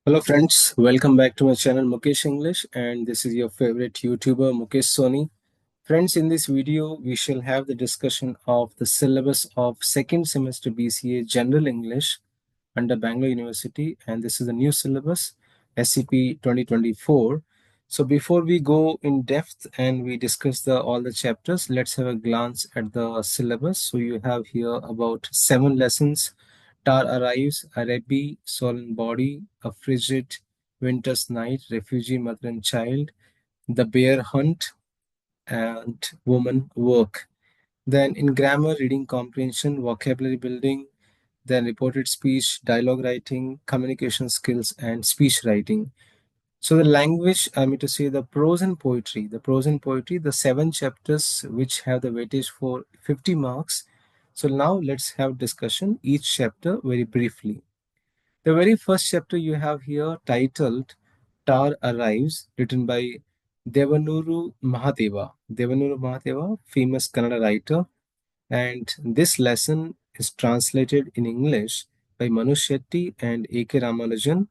Hello friends, welcome back to my channel Mukesh English, and this is your favorite YouTuber Mukesh Soni. Friends, in this video we shall have the discussion of the syllabus of second semester BCA General English under Bangalore University, and this is a new syllabus SEP 2024. So before we go in depth and we discuss the all the chapters, let's have a glance at the syllabus. So you have here about 7 lessons. Tar arrives, a Rebbe, soul and body, a frigid winter's night, refugee, mother and child, the bear hunt, and woman work. Then in grammar, reading comprehension, vocabulary building, then reported speech, dialogue writing, communication skills, and speech writing. So the language, I mean to say the prose and poetry, the 7 chapters which have the weightage for 50 marks. So now let's have discussion each chapter very briefly. The very first chapter you have here titled Tar Arrives, written by Devanuru Mahadeva. Devanuru Mahadeva, famous Kannada writer. And this lesson is translated in English by Manu Shetty and A.K. Ramanujan.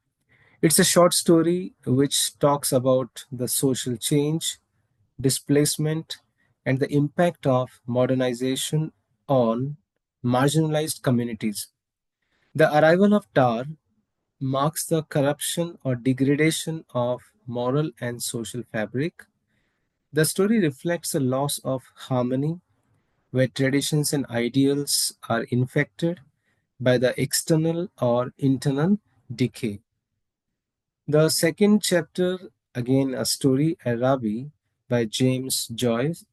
It's a short story which talks about the social change, displacement, and the impact of modernization on marginalized communities. The arrival of Tar marks the corruption or degradation of moral and social fabric. The story reflects a loss of harmony where traditions and ideals are infected by the external or internal decay. The second chapter, again a story, Arabi, by James Joyce,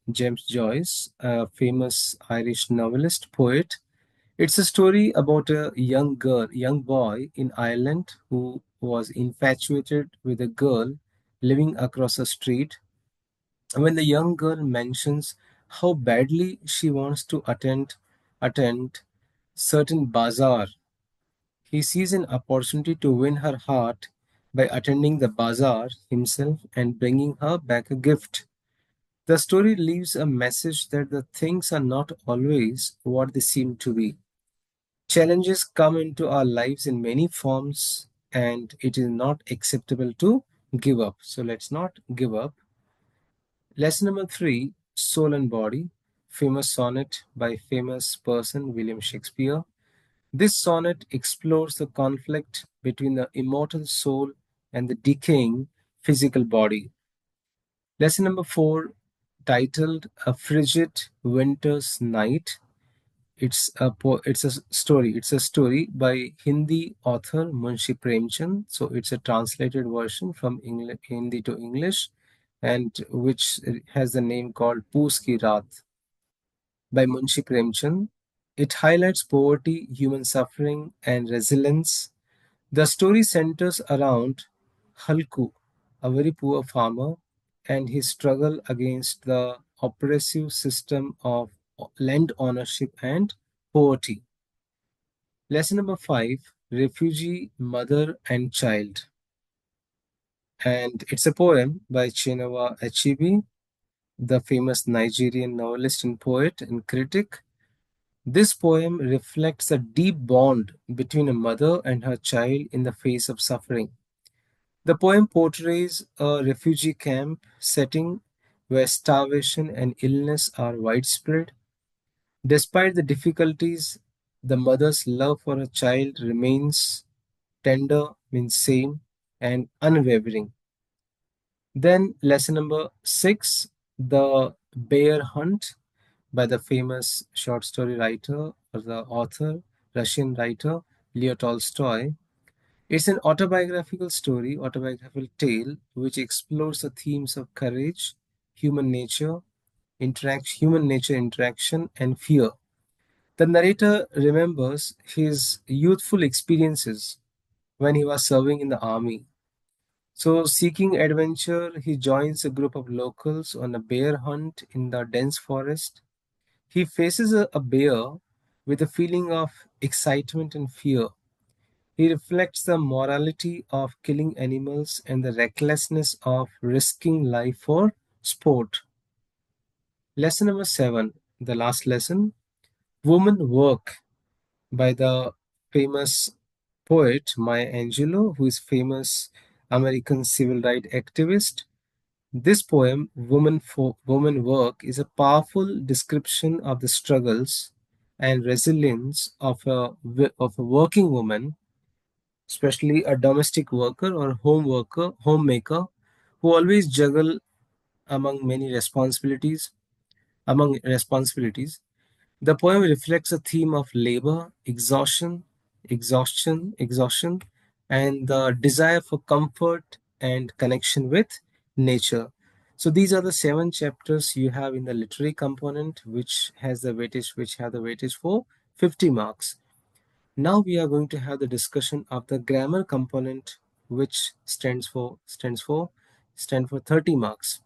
a famous Irish novelist, poet. It's a story about a young boy in Ireland who was infatuated with a girl living across the street. When the young girl mentions how badly she wants to attend certain bazaar, he sees an opportunity to win her heart by attending the bazaar himself and bringing her back a gift. The story leaves a message that the things are not always what they seem to be. Challenges come into our lives in many forms, and it is not acceptable to give up. So let's not give up. Lesson number 3, Soul and Body, famous sonnet by famous person William Shakespeare. This sonnet explores the conflict between the immortal soul and the decaying physical body. Lesson number 4, titled A Frigid Winter's Night. It's a story by Hindi author Munshi Premchand. So it's a translated version from Hindi to English, and which has the name called Poos Ki Raat by Munshi Premchand. It highlights poverty, human suffering, and resilience. The story centers around Halku, a very poor farmer, and his struggle against the oppressive system of land ownership and poverty. Lesson number 5, Refugee, Mother and Child. And it's a poem by Chinua Achebe, the famous Nigerian novelist and poet and critic. This poem reflects a deep bond between a mother and her child in the face of suffering. The poem portrays a refugee camp setting where starvation and illness are widespread. Despite the difficulties, the mother's love for her child remains tender, means same, and unwavering. Then, lesson number 6, The Bear Hunt by the famous short story writer or the author, Russian writer Leo Tolstoy. It's an autobiographical tale which explores the themes of courage, human nature interaction, and fear. The narrator remembers his youthful experiences when he was serving in the army. So, seeking adventure, he joins a group of locals on a bear hunt in the dense forest. He faces a bear with a feeling of excitement and fear. He reflects the morality of killing animals and the recklessness of risking life for sport. Lesson number 7, the last lesson, Woman Work by the famous poet Maya Angelou, who is famous American civil rights activist. This poem, Woman Work, is a powerful description of the struggles and resilience of a working woman, especially a domestic worker or homemaker, who always juggle among many responsibilities. Among responsibilities, the poem reflects a theme of labor, exhaustion, and the desire for comfort and connection with nature. So these are the 7 chapters you have in the literary component, which have the weightage for 50 marks. Now we are going to have the discussion of the grammar component, which stand for 30 marks.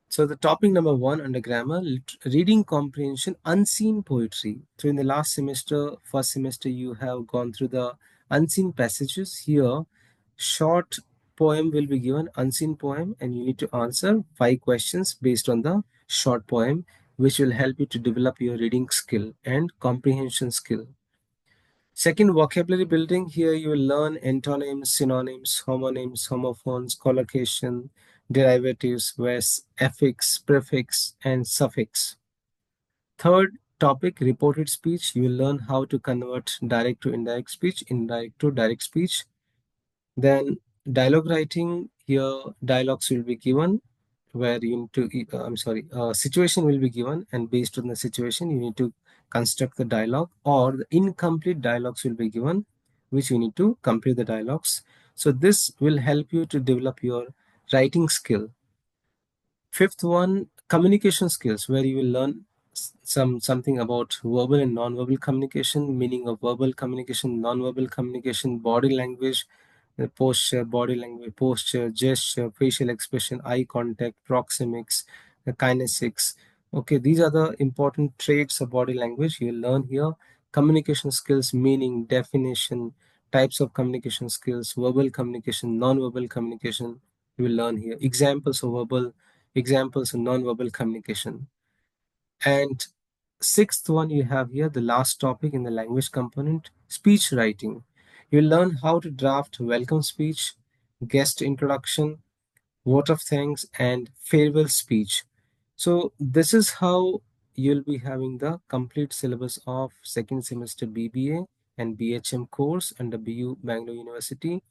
So the topic number 1 under grammar, reading comprehension, unseen poetry. So in the last semester, first semester, you have gone through the unseen passages. Here, short poem will be given, unseen poem, and you need to answer 5 questions based on the short poem, which will help you to develop your reading skill and comprehension skill. Second, vocabulary building. Here you will learn antonyms, synonyms, homonyms, homophones, collocation, derivatives, affix, prefix, and suffix. Third topic, reported speech. You will learn how to convert direct to indirect speech, indirect to direct speech. Then dialogue writing. Here dialogues will be given where you need to, situation will be given, and based on the situation, you need to construct the dialogue, or the incomplete dialogues will be given, which you need to complete the dialogues. So this will help you to develop your writing skill. Fifth one, communication skills, where you will learn something about verbal and non-verbal communication, meaning of verbal communication, non-verbal communication, body language, body language, posture, gesture, facial expression, eye contact, proxemics, kinesics. Okay, these are the important traits of body language you will learn here. Communication skills, meaning, definition, types of communication skills, verbal communication, non-verbal communication, you will learn here. Examples of non-verbal communication. And sixth one you have here, the last topic in the language component, speech writing. You'll learn how to draft welcome speech, guest introduction, vote of thanks, and farewell speech. So this is how you'll be having the complete syllabus of second semester BBA and BHM course under BU Bangalore University.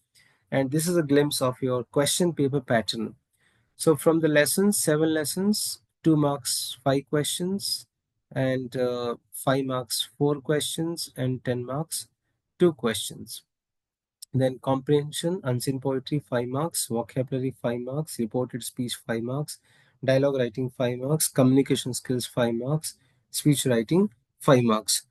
And this is a glimpse of your question paper pattern. So from the lessons, 7 lessons, 2 marks, 5 questions, and 5 marks, 4 questions, and 10 marks, 2 questions. Then comprehension, unseen poetry, 5 marks, vocabulary, 5 marks, reported speech, 5 marks, dialogue writing, 5 marks, communication skills, 5 marks, speech writing, 5 marks.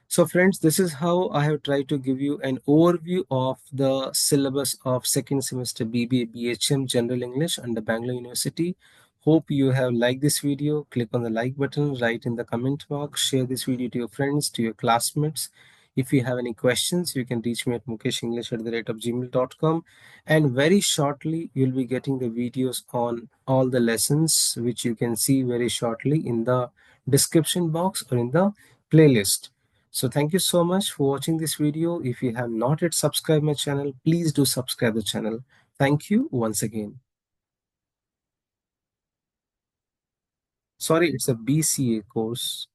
So friends, this is how I have tried to give you an overview of the syllabus of second semester BBA BHM General English under Bangalore University. Hope you have liked this video. Click on the like button, write in the comment box, share this video to your friends, to your classmates. If you have any questions, you can reach me at mukeshenglish@gmail.com. And very shortly, you'll be getting the videos on all the lessons, which you can see very shortly in the description box or in the playlist. So thank you so much for watching this video. If you have not yet subscribed my channel, please do subscribe the channel. Thank you once again. Sorry, it's a BCA course.